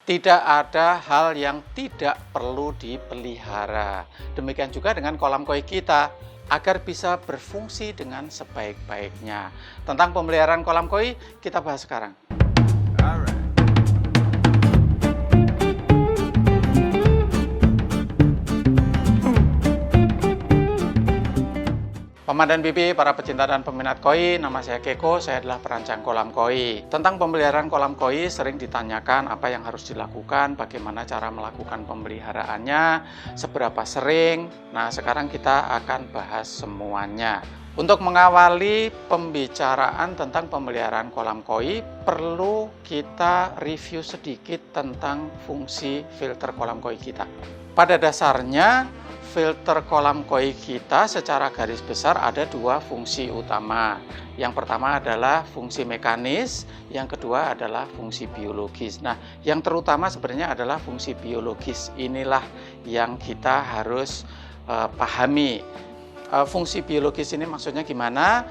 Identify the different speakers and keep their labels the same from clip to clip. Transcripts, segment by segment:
Speaker 1: Tidak ada hal yang tidak perlu dipelihara. Demikian juga dengan kolam koi kita, agar bisa berfungsi dengan sebaik-baiknya. Tentang pemeliharaan kolam koi, kita bahas sekarang. Paman dan Bibi, para pecinta dan peminat koi, nama saya Keko, saya adalah perancang kolam koi. Tentang pemeliharaan kolam koi sering ditanyakan apa yang harus dilakukan, bagaimana cara melakukan pemeliharaannya, seberapa sering. Nah, sekarang kita akan bahas semuanya. Untuk mengawali pembicaraan tentang pemeliharaan kolam koi, perlu kita review sedikit tentang fungsi filter kolam koi kita. Pada dasarnya, filter kolam koi kita secara garis besar ada dua fungsi utama. Yang pertama adalah fungsi mekanis, yang kedua adalah fungsi biologis. Nah, yang terutama sebenarnya adalah fungsi biologis. Inilah yang kita harus pahami. Fungsi biologis ini maksudnya gimana?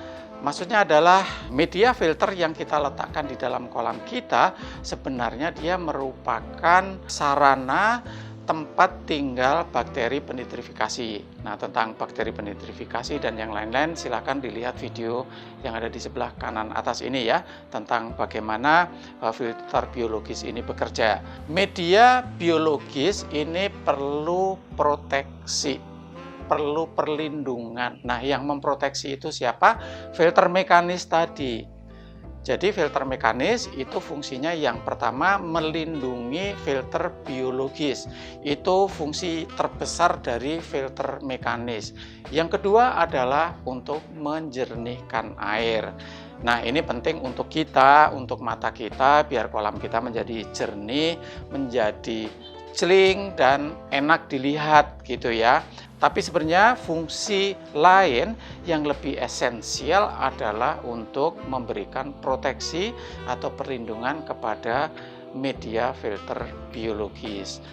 Speaker 1: Maksudnya adalah media filter yang kita letakkan di dalam kolam kita sebenarnya dia merupakan sarana tempat tinggal bakteri penitrifikasi. Nah, tentang bakteri penitrifikasi dan yang lain-lain silakan dilihat video yang ada di sebelah kanan atas ini ya, tentang bagaimana filter biologis ini bekerja. Media biologis ini perlu proteksi, perlu perlindungan. Nah, yang memproteksi itu siapa? Filter mekanis tadi. Jadi filter mekanis itu fungsinya yang pertama melindungi filter biologis. Itu fungsi terbesar dari filter mekanis. Yang kedua adalah untuk menjernihkan air. Nah, ini penting untuk kita, untuk mata kita, biar kolam kita menjadi jernih, menjadi celing dan enak dilihat gitu ya. Tapi sebenarnya fungsi lain yang lebih esensial adalah untuk memberikan proteksi atau perlindungan kepada media filter biologis.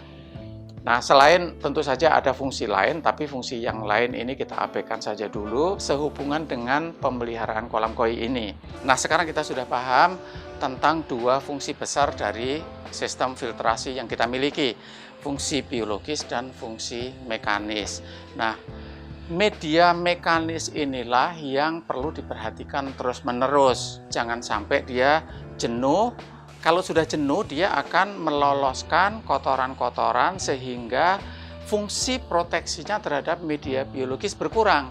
Speaker 1: Nah, selain tentu saja ada fungsi lain, tapi fungsi yang lain ini kita abaikan saja dulu sehubungan dengan pemeliharaan kolam koi ini. Nah, sekarang kita sudah paham tentang dua fungsi besar dari sistem filtrasi yang kita miliki, fungsi biologis dan fungsi mekanis. Nah, media mekanis inilah yang perlu diperhatikan terus-menerus. Jangan sampai dia jenuh. Kalau sudah jenuh, dia akan meloloskan kotoran-kotoran sehingga fungsi proteksinya terhadap media biologis berkurang.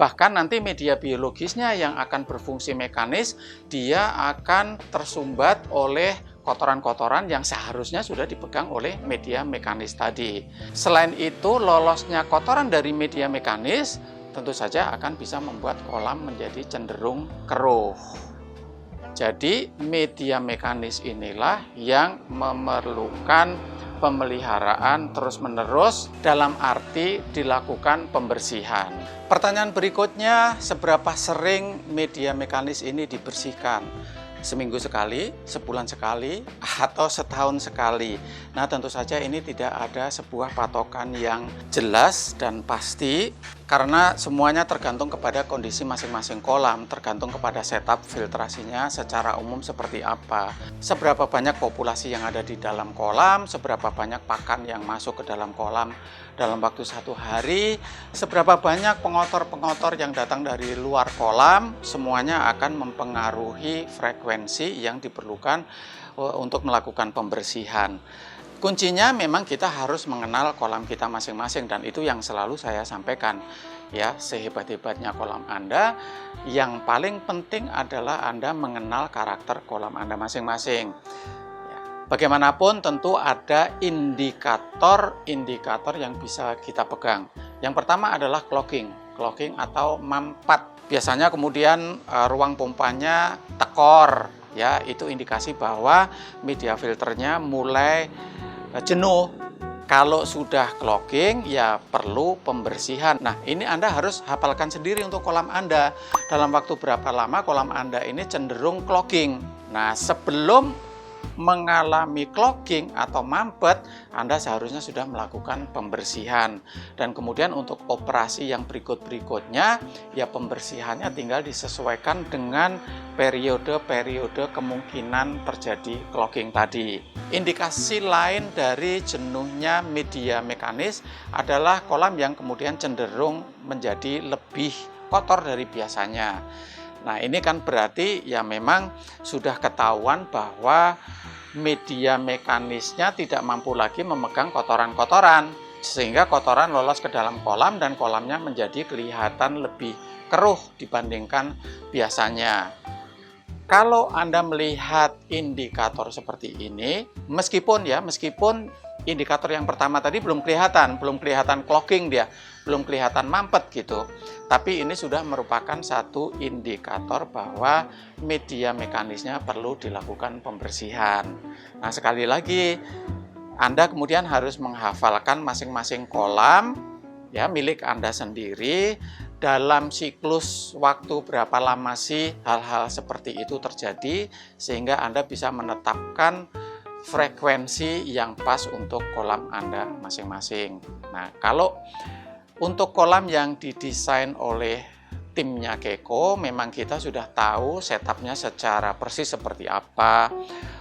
Speaker 1: Bahkan nanti media biologisnya yang akan berfungsi mekanis, dia akan tersumbat oleh kotoran-kotoran yang seharusnya sudah dipegang oleh media mekanis tadi. Selain itu, lolosnya kotoran dari media mekanis tentu saja akan bisa membuat kolam menjadi cenderung keruh. Jadi, media mekanis inilah yang memerlukan pemeliharaan terus-menerus dalam arti dilakukan pembersihan. Pertanyaan berikutnya, seberapa sering media mekanis ini dibersihkan? Seminggu sekali, sebulan sekali, atau setahun sekali. Nah, tentu saja ini tidak ada sebuah patokan yang jelas dan pasti karena semuanya tergantung kepada kondisi masing-masing kolam, tergantung kepada setup filtrasinya secara umum seperti apa. Seberapa banyak populasi yang ada di dalam kolam, seberapa banyak pakan yang masuk ke dalam kolam dalam waktu satu hari, seberapa banyak pengotor-pengotor yang datang dari luar kolam, semuanya akan mempengaruhi frekuensi yang diperlukan untuk melakukan pembersihan. Kuncinya memang kita harus mengenal kolam kita masing-masing dan itu yang selalu saya sampaikan. Ya, sehebat-hebatnya kolam Anda, yang paling penting adalah Anda mengenal karakter kolam Anda masing-masing. Bagaimanapun tentu ada indikator yang bisa kita pegang. Yang pertama adalah clogging atau mampat. Biasanya kemudian ruang pompanya tekor, ya itu indikasi bahwa media filternya mulai jenuh. Kalau sudah clogging ya perlu pembersihan. Nah, ini Anda harus hafalkan sendiri untuk kolam Anda. Dalam waktu berapa lama kolam Anda ini cenderung clogging. Nah, sebelum mengalami clogging atau mampet, Anda seharusnya sudah melakukan pembersihan. Dan kemudian untuk operasi yang berikut-berikutnya, ya pembersihannya tinggal disesuaikan dengan periode-periode kemungkinan terjadi clogging tadi. Indikasi lain dari jenuhnya media mekanis adalah kolam yang kemudian cenderung menjadi lebih kotor dari biasanya. Nah, ini kan berarti ya memang sudah ketahuan bahwa media mekanisnya tidak mampu lagi memegang kotoran-kotoran, sehingga kotoran lolos ke dalam kolam dan kolamnya menjadi kelihatan lebih keruh dibandingkan biasanya. Kalau Anda melihat indikator seperti ini, meskipun indikator yang pertama tadi belum kelihatan clogging dia, belum kelihatan mampet gitu. Tapi ini sudah merupakan satu indikator bahwa media mekanisnya perlu dilakukan pembersihan. Nah, sekali lagi Anda kemudian harus menghafalkan masing-masing kolam ya milik Anda sendiri. Dalam siklus waktu berapa lama sih hal-hal seperti itu terjadi, sehingga Anda bisa menetapkan frekuensi yang pas untuk kolam Anda masing-masing. Nah, kalau untuk kolam yang didesain oleh timnya Keko, memang kita sudah tahu setupnya secara persis seperti apa,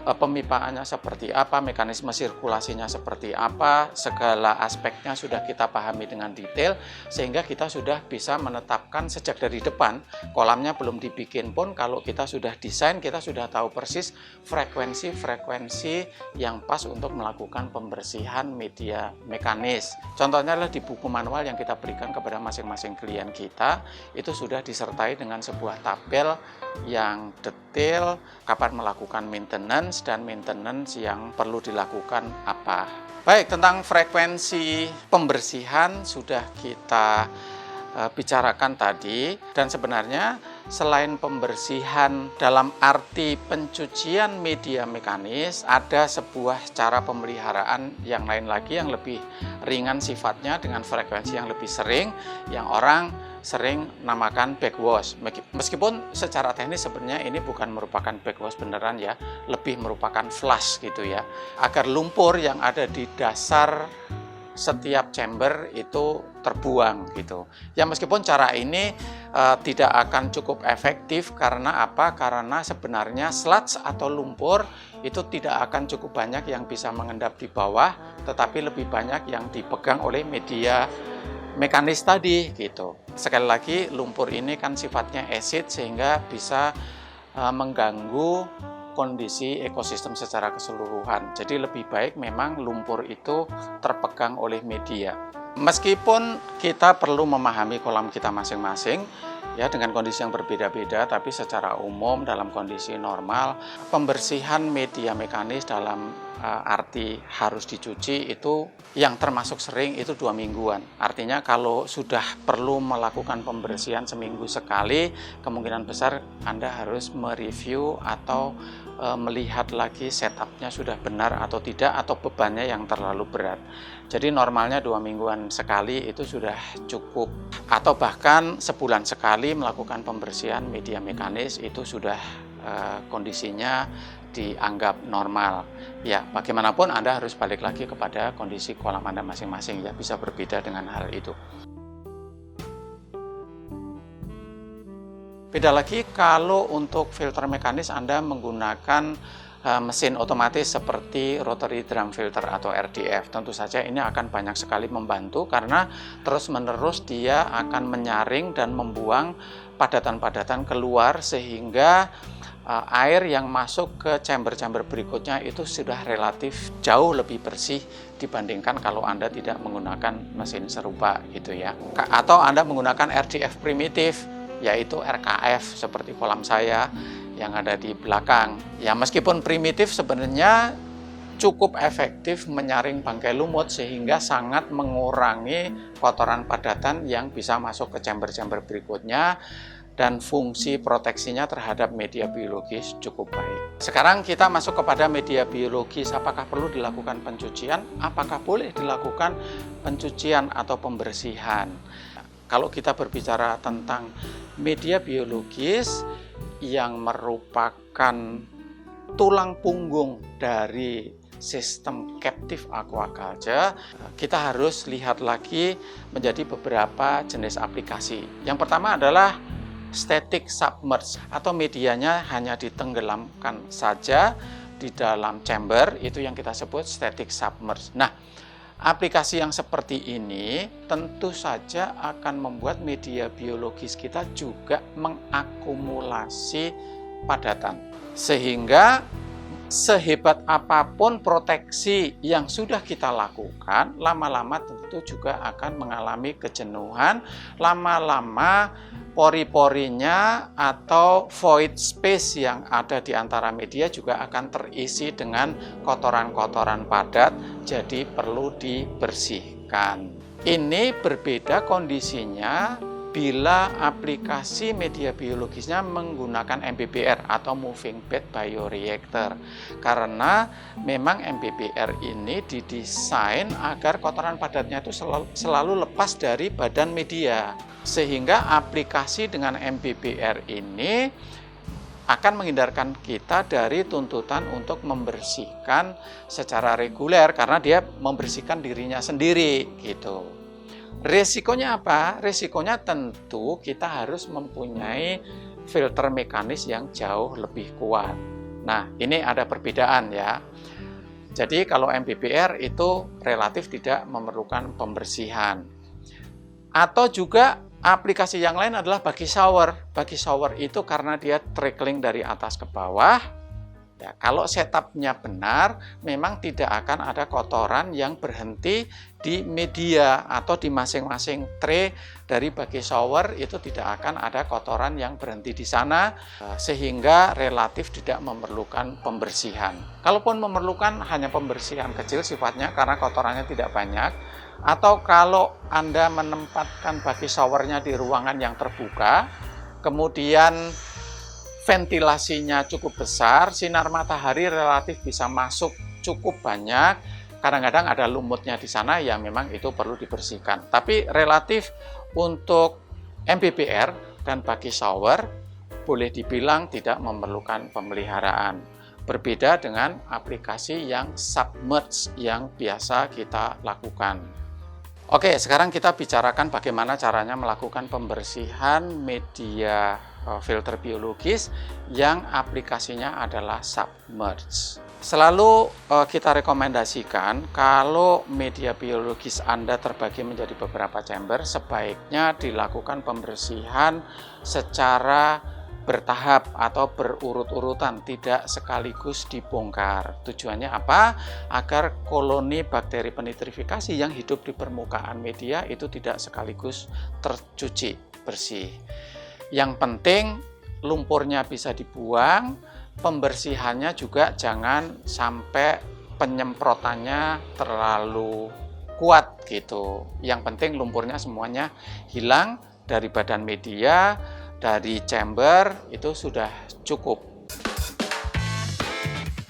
Speaker 1: pemipaannya seperti apa, mekanisme sirkulasinya seperti apa, segala aspeknya sudah kita pahami dengan detail, sehingga kita sudah bisa menetapkan sejak dari depan. Kolamnya belum dibikin pun, kalau kita sudah desain, kita sudah tahu persis frekuensi yang pas untuk melakukan pembersihan media mekanis. Contohnya adalah di buku manual yang kita berikan kepada masing-masing klien kita, itu sudah disertai dengan sebuah tabel yang detail kapan melakukan maintenance dan maintenance yang perlu dilakukan apa. Baik, tentang frekuensi pembersihan sudah kita bicarakan tadi, dan sebenarnya selain pembersihan dalam arti pencucian media mekanis, ada sebuah cara pemeliharaan yang lain lagi yang lebih ringan sifatnya dengan frekuensi yang lebih sering, yang orang sering namakan backwash. Meskipun secara teknis sebenarnya ini bukan merupakan backwash beneran ya, lebih merupakan flush gitu ya, agar lumpur yang ada di dasar setiap chamber itu terbuang gitu. Ya meskipun cara ini tidak akan cukup efektif karena apa? Karena sebenarnya sludge atau lumpur itu tidak akan cukup banyak yang bisa mengendap di bawah, tetapi lebih banyak yang dipegang oleh media mekanis tadi gitu. Sekali lagi lumpur ini kan sifatnya acid sehingga bisa mengganggu kondisi ekosistem secara keseluruhan. Jadi lebih baik memang lumpur itu terpegang oleh media. Meskipun kita perlu memahami kolam kita masing-masing ya dengan kondisi yang berbeda-beda, tapi secara umum dalam kondisi normal pembersihan media mekanis dalam arti harus dicuci itu yang termasuk sering itu 2 mingguan. Artinya kalau sudah perlu melakukan pembersihan seminggu sekali, kemungkinan besar Anda harus mereview atau melihat lagi setupnya sudah benar atau tidak, atau bebannya yang terlalu berat. Jadi normalnya 2 mingguan sekali itu sudah cukup, atau bahkan sebulan sekali melakukan pembersihan media mekanis itu sudah kondisinya dianggap normal. Ya, bagaimanapun Anda harus balik lagi kepada kondisi kolam Anda masing-masing ya, bisa berbeda dengan hal itu. Beda lagi kalau untuk filter mekanis Anda menggunakan mesin otomatis seperti rotary drum filter atau RDF. Tentu saja ini akan banyak sekali membantu karena terus-menerus dia akan menyaring dan membuang padatan-padatan keluar sehingga air yang masuk ke chamber-chamber berikutnya itu sudah relatif jauh lebih bersih dibandingkan kalau Anda tidak menggunakan mesin serupa gitu ya. Atau Anda menggunakan RDF primitif, yaitu RKF seperti kolam saya yang ada di belakang. Ya meskipun primitif sebenarnya cukup efektif menyaring bangkai lumut sehingga sangat mengurangi kotoran padatan yang bisa masuk ke chamber-chamber berikutnya, dan fungsi proteksinya terhadap media biologis cukup baik. Sekarang kita masuk kepada media biologis. Apakah perlu dilakukan pencucian? Apakah boleh dilakukan pencucian atau pembersihan? Kalau kita berbicara tentang media biologis yang merupakan tulang punggung dari sistem captive aquaculture, kita harus lihat lagi menjadi beberapa jenis aplikasi. Yang pertama adalah static submerged, atau medianya hanya ditenggelamkan saja di dalam chamber, itu yang kita sebut static submerged. Nah, aplikasi yang seperti ini tentu saja akan membuat media biologis kita juga mengakumulasi padatan, sehingga sehebat apapun proteksi yang sudah kita lakukan, lama-lama tentu juga akan mengalami kejenuhan, lama-lama pori-porinya atau void space yang ada di antara media juga akan terisi dengan kotoran-kotoran padat, jadi perlu dibersihkan. Ini berbeda kondisinya bila aplikasi media biologisnya menggunakan MBBR atau Moving Bed Bioreactor, karena memang MBBR ini didesain agar kotoran padatnya itu selalu lepas dari badan media, sehingga aplikasi dengan MBBR ini akan menghindarkan kita dari tuntutan untuk membersihkan secara reguler, karena dia membersihkan dirinya sendiri gitu. Resikonya apa? Resikonya tentu kita harus mempunyai filter mekanis yang jauh lebih kuat. Nah, ini ada perbedaan ya. Jadi kalau MBBR itu relatif tidak memerlukan pembersihan. Atau juga aplikasi yang lain adalah bagi shower. Bagi shower itu karena dia trickling dari atas ke bawah. Ya, kalau setupnya benar, memang tidak akan ada kotoran yang berhenti di media atau di masing-masing tray dari bagi shower, itu tidak akan ada kotoran yang berhenti di sana, sehingga relatif tidak memerlukan pembersihan. Kalaupun memerlukan hanya pembersihan kecil sifatnya karena kotorannya tidak banyak, atau kalau Anda menempatkan bagi showernya di ruangan yang terbuka, kemudian ventilasinya cukup besar, sinar matahari relatif bisa masuk cukup banyak, kadang-kadang ada lumutnya di sana, ya memang itu perlu dibersihkan. Tapi relatif untuk MBBR dan bagi shower boleh dibilang tidak memerlukan pemeliharaan. Berbeda dengan aplikasi yang submerged yang biasa kita lakukan. Oke, sekarang kita bicarakan bagaimana caranya melakukan pembersihan media filter biologis yang aplikasinya adalah submerged. Selalu kita rekomendasikan kalau media biologis Anda terbagi menjadi beberapa chamber, sebaiknya dilakukan pembersihan secara bertahap atau berurut-urutan, tidak sekaligus dibongkar. Tujuannya apa? Agar koloni bakteri penitrifikasi yang hidup di permukaan media itu tidak sekaligus tercuci bersih. Yang penting lumpurnya bisa dibuang, pembersihannya juga jangan sampai penyemprotannya terlalu kuat gitu. Yang penting lumpurnya semuanya hilang dari badan media, dari chamber, itu sudah cukup.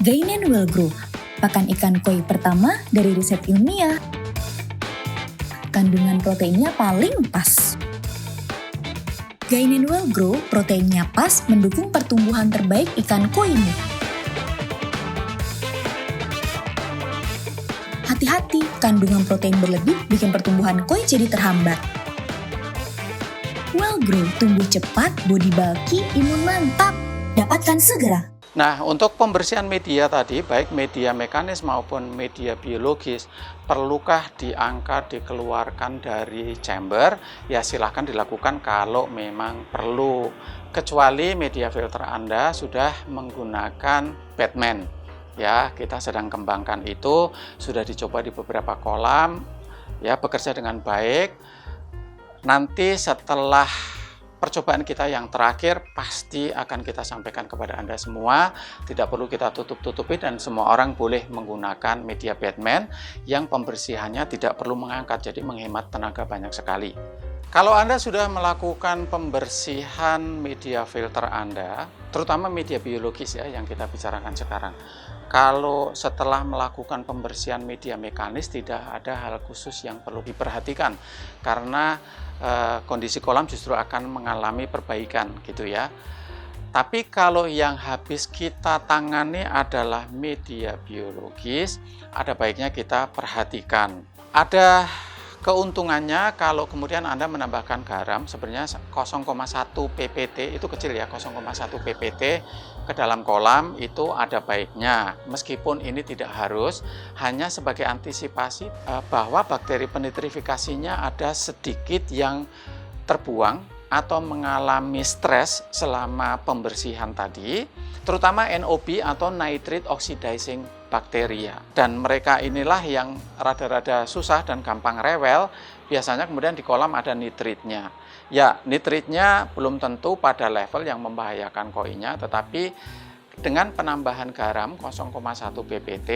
Speaker 2: Gain and Well Grow, pakan ikan koi pertama dari riset ilmiah. Kandungan proteinnya paling pas. Gain and Well Grow, proteinnya pas mendukung pertumbuhan terbaik ikan koimu. Hati-hati, kandungan protein berlebih bikin pertumbuhan koi jadi terhambat. Well Grow, tumbuh cepat, body bulky, imun mantap. Dapatkan segera.
Speaker 1: Nah, untuk pembersihan media tadi, baik media mekanis maupun media biologis, perlukah diangkat, dikeluarkan dari chamber? Ya silahkan dilakukan kalau memang perlu. Kecuali media filter Anda sudah menggunakan Batman. Ya, kita sedang kembangkan itu, sudah dicoba di beberapa kolam, ya bekerja dengan baik. Nanti setelah percobaan kita yang terakhir, pasti akan kita sampaikan kepada Anda semua. Tidak perlu kita tutup-tutupi dan semua orang boleh menggunakan media Batman yang pembersihannya tidak perlu mengangkat, jadi menghemat tenaga banyak sekali. Kalau Anda sudah melakukan pembersihan media filter Anda, terutama media biologis ya yang kita bicarakan sekarang, kalau setelah melakukan pembersihan media mekanis tidak ada hal khusus yang perlu diperhatikan, karena kondisi kolam justru akan mengalami perbaikan gitu ya. Tapi kalau yang habis kita tangani adalah media biologis, ada baiknya kita perhatikan. Ada keuntungannya kalau kemudian Anda menambahkan garam, sebenarnya 0,1 ppt, itu kecil ya, 0,1 ppt ke dalam kolam itu ada baiknya. Meskipun ini tidak harus, hanya sebagai antisipasi bahwa bakteri penitrifikasinya ada sedikit yang terbuang atau mengalami stres selama pembersihan tadi, terutama NOB atau nitrate oxidizing bacteria. Dan mereka inilah yang rada-rada susah dan gampang rewel, biasanya kemudian di kolam ada nitritnya. Ya, nitritnya belum tentu pada level yang membahayakan koinya, tetapi dengan penambahan garam 0,1 ppt,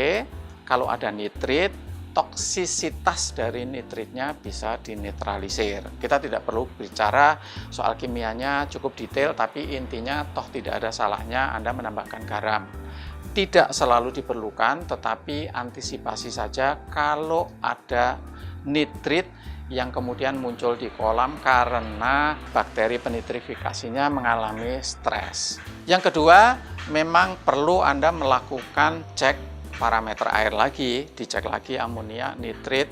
Speaker 1: kalau ada nitrit, toksisitas dari nitritnya bisa dinetralisir. Kita tidak perlu bicara soal kimianya cukup detail, tapi intinya toh tidak ada salahnya Anda menambahkan garam. Tidak selalu diperlukan, tetapi antisipasi saja kalau ada nitrit yang kemudian muncul di kolam karena bakteri penitrifikasinya mengalami stres. Yang kedua, memang perlu Anda melakukan cek parameter air lagi, dicek lagi amonia, nitrit.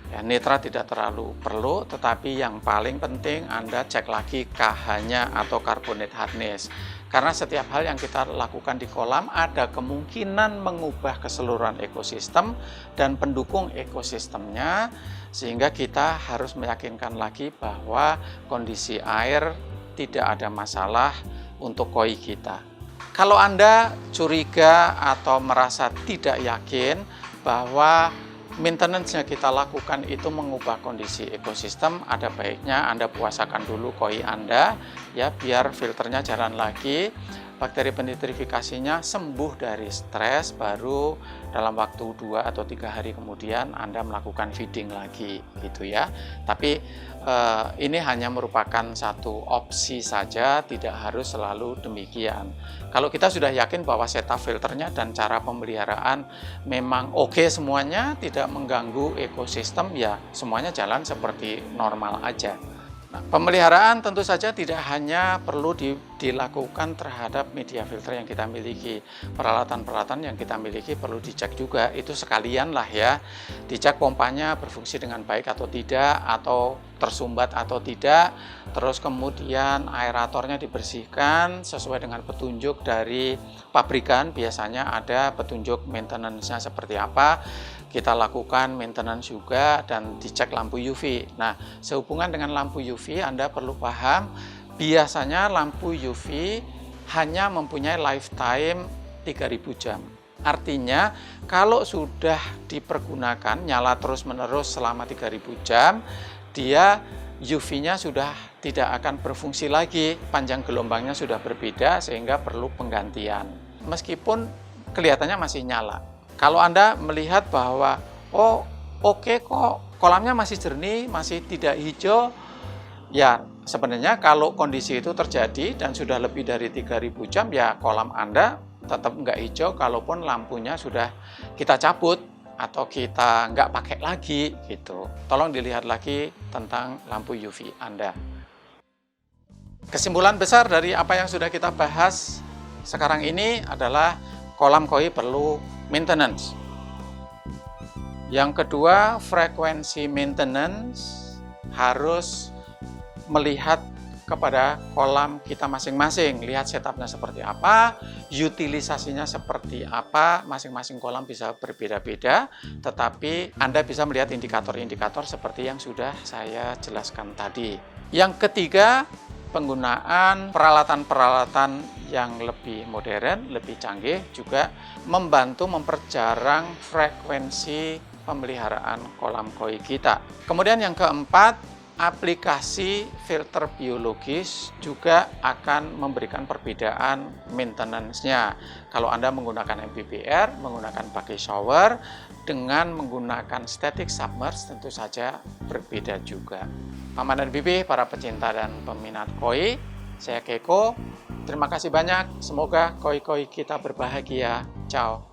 Speaker 1: Ya, nitrat tidak terlalu perlu, tetapi yang paling penting Anda cek lagi KH-nya atau carbonate hardness. Karena setiap hal yang kita lakukan di kolam ada kemungkinan mengubah keseluruhan ekosistem dan pendukung ekosistemnya, sehingga kita harus meyakinkan lagi bahwa kondisi air tidak ada masalah untuk koi kita. Kalau Anda curiga atau merasa tidak yakin bahwa maintenance-nya kita lakukan itu mengubah kondisi ekosistem, ada baiknya Anda puasakan dulu koi Anda, ya, biar filternya jalan lagi, bakteri penitrifikasinya sembuh dari stres, baru dalam waktu 2 atau 3 hari kemudian Anda melakukan feeding lagi, gitu ya. Tapi ini hanya merupakan satu opsi saja, tidak harus selalu demikian. Kalau kita sudah yakin bahwa setup filternya dan cara pemeliharaan memang oke semuanya, tidak mengganggu ekosistem, ya semuanya jalan seperti normal aja. Nah, pemeliharaan tentu saja tidak hanya perlu dilakukan terhadap media filter yang kita miliki. Peralatan-peralatan yang kita miliki perlu dicek juga, itu sekalian lah ya. Dicek pompanya berfungsi dengan baik atau tidak, atau tersumbat atau tidak. Terus kemudian aeratornya dibersihkan sesuai dengan petunjuk dari pabrikan. Biasanya ada petunjuk maintenance-nya seperti apa. Kita lakukan maintenance juga dan dicek lampu UV. Nah, sehubungan dengan lampu UV, Anda perlu paham, biasanya lampu UV hanya mempunyai lifetime 3000 jam. Artinya, kalau sudah dipergunakan, nyala terus-menerus selama 3000 jam, dia UV-nya sudah tidak akan berfungsi lagi, panjang gelombangnya sudah berbeda sehingga perlu penggantian. Meskipun kelihatannya masih nyala. Kalau Anda melihat bahwa, oh oke kok, kolamnya masih jernih, masih tidak hijau, ya sebenarnya kalau kondisi itu terjadi dan sudah lebih dari 3000 jam, ya kolam Anda tetap nggak hijau, kalaupun lampunya sudah kita cabut atau kita nggak pakai lagi, gitu. Tolong dilihat lagi tentang lampu UV Anda. Kesimpulan besar dari apa yang sudah kita bahas sekarang ini adalah kolam koi perlu maintenance. Yang kedua, frekuensi maintenance harus melihat kepada kolam kita masing-masing. Lihat setupnya seperti apa, utilisasinya seperti apa, masing-masing kolam bisa berbeda-beda, tetapi Anda bisa melihat indikator-indikator seperti yang sudah saya jelaskan tadi. Yang ketiga, penggunaan peralatan-peralatan yang lebih modern, lebih canggih juga membantu memperjarang frekuensi pemeliharaan kolam koi kita. Kemudian yang keempat, aplikasi filter biologis juga akan memberikan perbedaan maintenance-nya. Kalau Anda menggunakan MBBR, menggunakan pakai shower, dengan menggunakan static submerge tentu saja berbeda juga. Paman dan Bibi, para pecinta dan peminat koi, saya Keiko. Terima kasih banyak. Semoga koi-koi kita berbahagia. Ciao.